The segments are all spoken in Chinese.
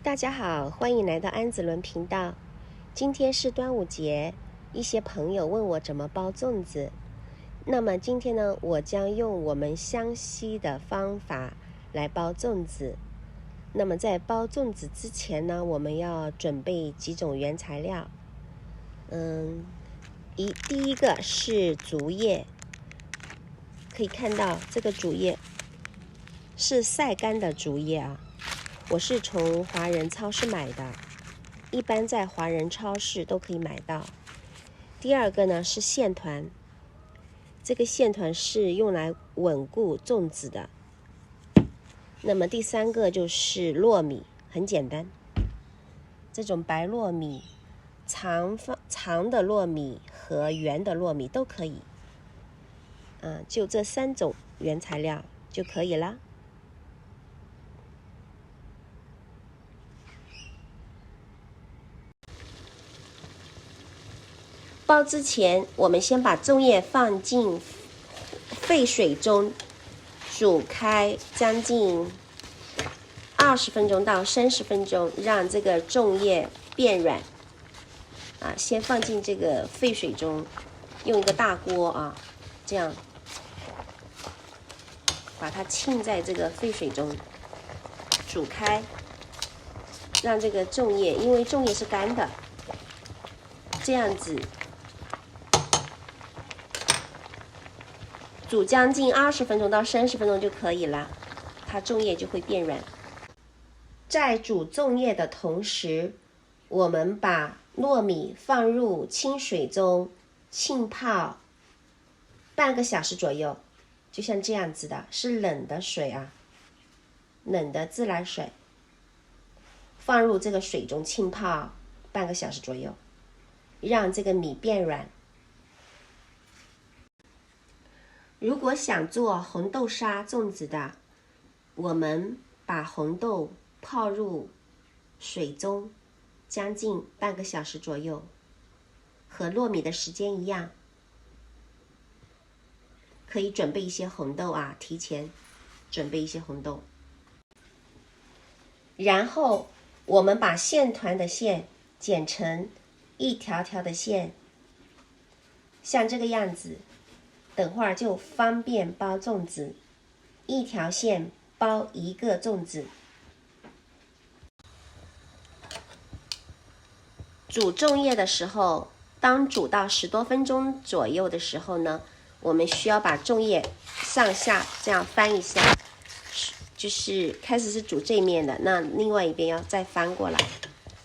大家好，欢迎来到安子伦频道。今天是端午节，一些朋友问我怎么包粽子。那么今天呢，我将用我们湘西的方法来包粽子。那么在包粽子之前呢，我们要准备几种原材料。第一个是竹叶，可以看到这个竹叶是晒干的竹叶啊。我是从华人超市买的，一般在华人超市都可以买到。第二个呢是线团，这个线团是用来稳固粽子的。那么第三个就是糯米，很简单，这种白糯米、长的糯米和圆的糯米都可以。就这3种原材料就可以了。包之前，我们先把粽叶放进沸水中煮开将近20分钟到30分钟，让这个粽叶变软。先放进这个沸水中，用一个大锅这样把它浸在这个沸水中煮开，让这个粽叶，因为粽叶是干的，这样子煮将近20分钟到30分钟就可以了，它粽叶就会变软。在煮粽叶的同时，我们把糯米放入清水中浸泡半个小时左右，就像这样子的，是冷的水冷的自来水，放入这个水中浸泡半个小时左右，让这个米变软。如果想做红豆沙粽子的，我们把红豆泡入水中将近半个小时左右，和糯米的时间一样。可以准备一些红豆提前准备一些红豆。然后我们把线团的线剪成一条条的线，像这个样子，等会儿就方便包粽子，一条线包一个粽子。煮粽叶的时候，当煮到10多分钟左右的时候呢，我们需要把粽叶上下这样翻一下，就是开始是煮这面的，那另外一边要再翻过来，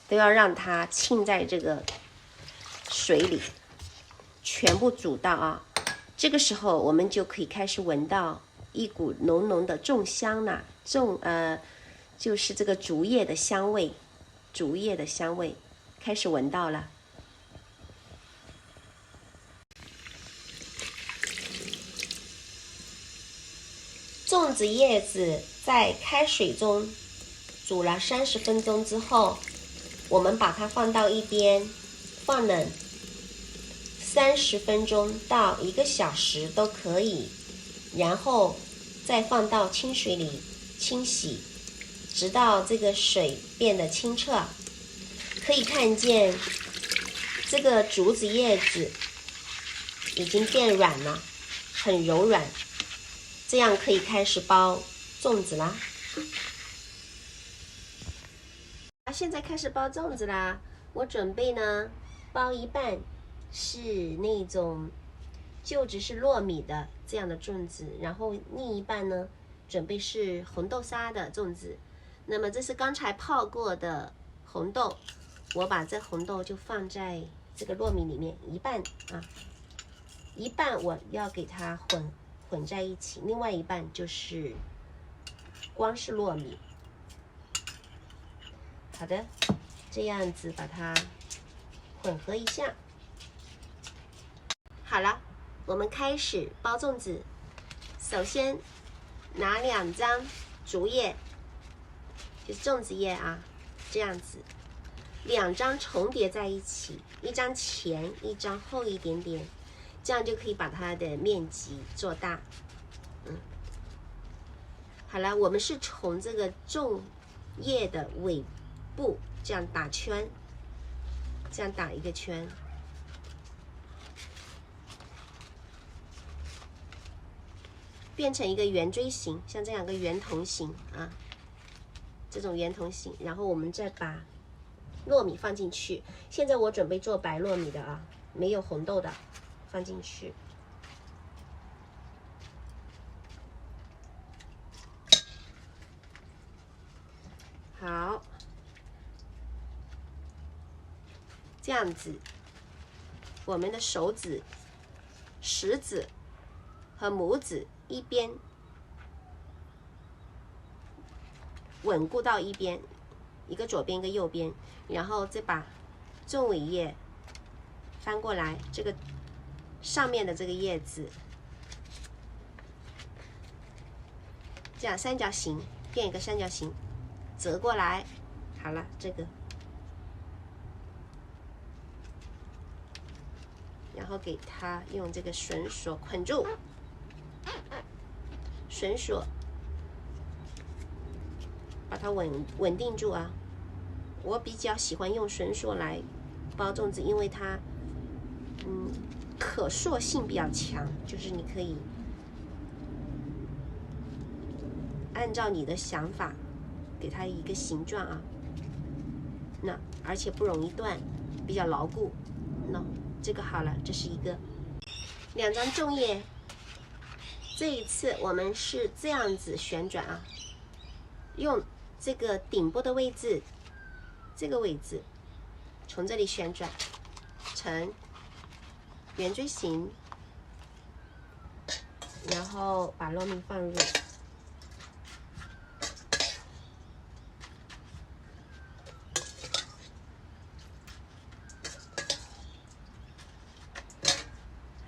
都要让它浸在这个水里，全部煮到这个时候我们就可以开始闻到一股浓浓的粽香了，就是这个竹叶的香味，开始闻到了。粽子叶子在开水中煮了30分钟之后，我们把它放到一边放冷30分钟到1个小时都可以，然后再放到清水里清洗，直到这个水变得清澈。可以看见这个竹子叶子已经变软了，很柔软，这样可以开始包粽子啦。现在开始包粽子啦。我准备呢包一半是那种就只是糯米的这样的粽子，然后另一半呢准备是红豆沙的粽子。那么这是刚才泡过的红豆，我把这红豆就放在这个糯米里面，一半我要给它混在一起，另外一半就是光是糯米。好的，这样子把它混合一下。好了，我们开始包粽子。首先拿2张竹叶，就是粽子叶这样子，2张重叠在一起，一张前，一张后一点点，这样就可以把它的面积做大。好了，我们是从这个粽叶的布这样打圈，这样打一个圈，变成一个圆锥形，像这样一个圆筒形啊，这种圆筒形。然后我们再把糯米放进去。现在我准备做白糯米的啊，没有红豆的，放进去。好，这样子，我们的手指、食指和拇指一边稳固到一边，一个左边一个右边，然后再把纵尾叶翻过来，这个上面的这个叶子，这样三角形变一个三角形，折过来，好了，这个，然后给它用这个绳索捆住，绳索把它稳定住啊。我比较喜欢用绳索来包粽子，因为它可塑性比较强，就是你可以按照你的想法给它一个形状啊，那而且不容易断，比较牢固。那这个好了，这是一个2张粽叶。这一次我们是这样子旋转啊，用这个顶部的位置，这个位置从这里旋转成圆锥形，然后把糯米放入，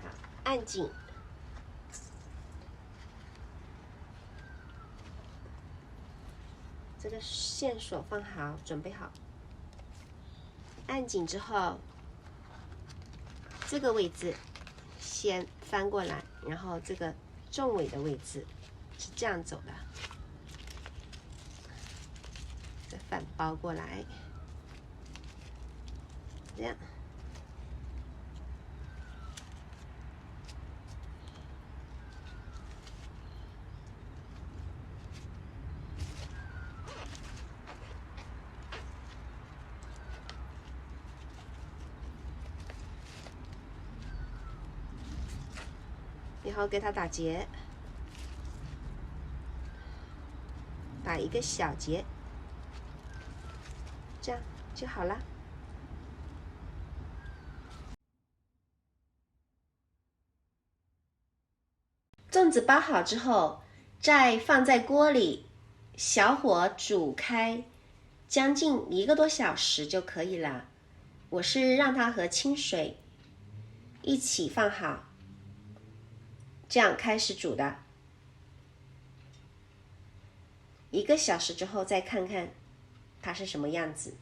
好，按紧，这个线索放好，准备好，按紧之后，这个位置先翻过来，然后这个纵尾的位置是这样走的，再反包过来，这样。然后给它打结，打一个小结，这样就好了。粽子包好之后，再放在锅里，小火煮开将近1个多小时就可以了。我是让它和清水一起放好，这样开始煮的。1个小时之后再看看它是什么样子。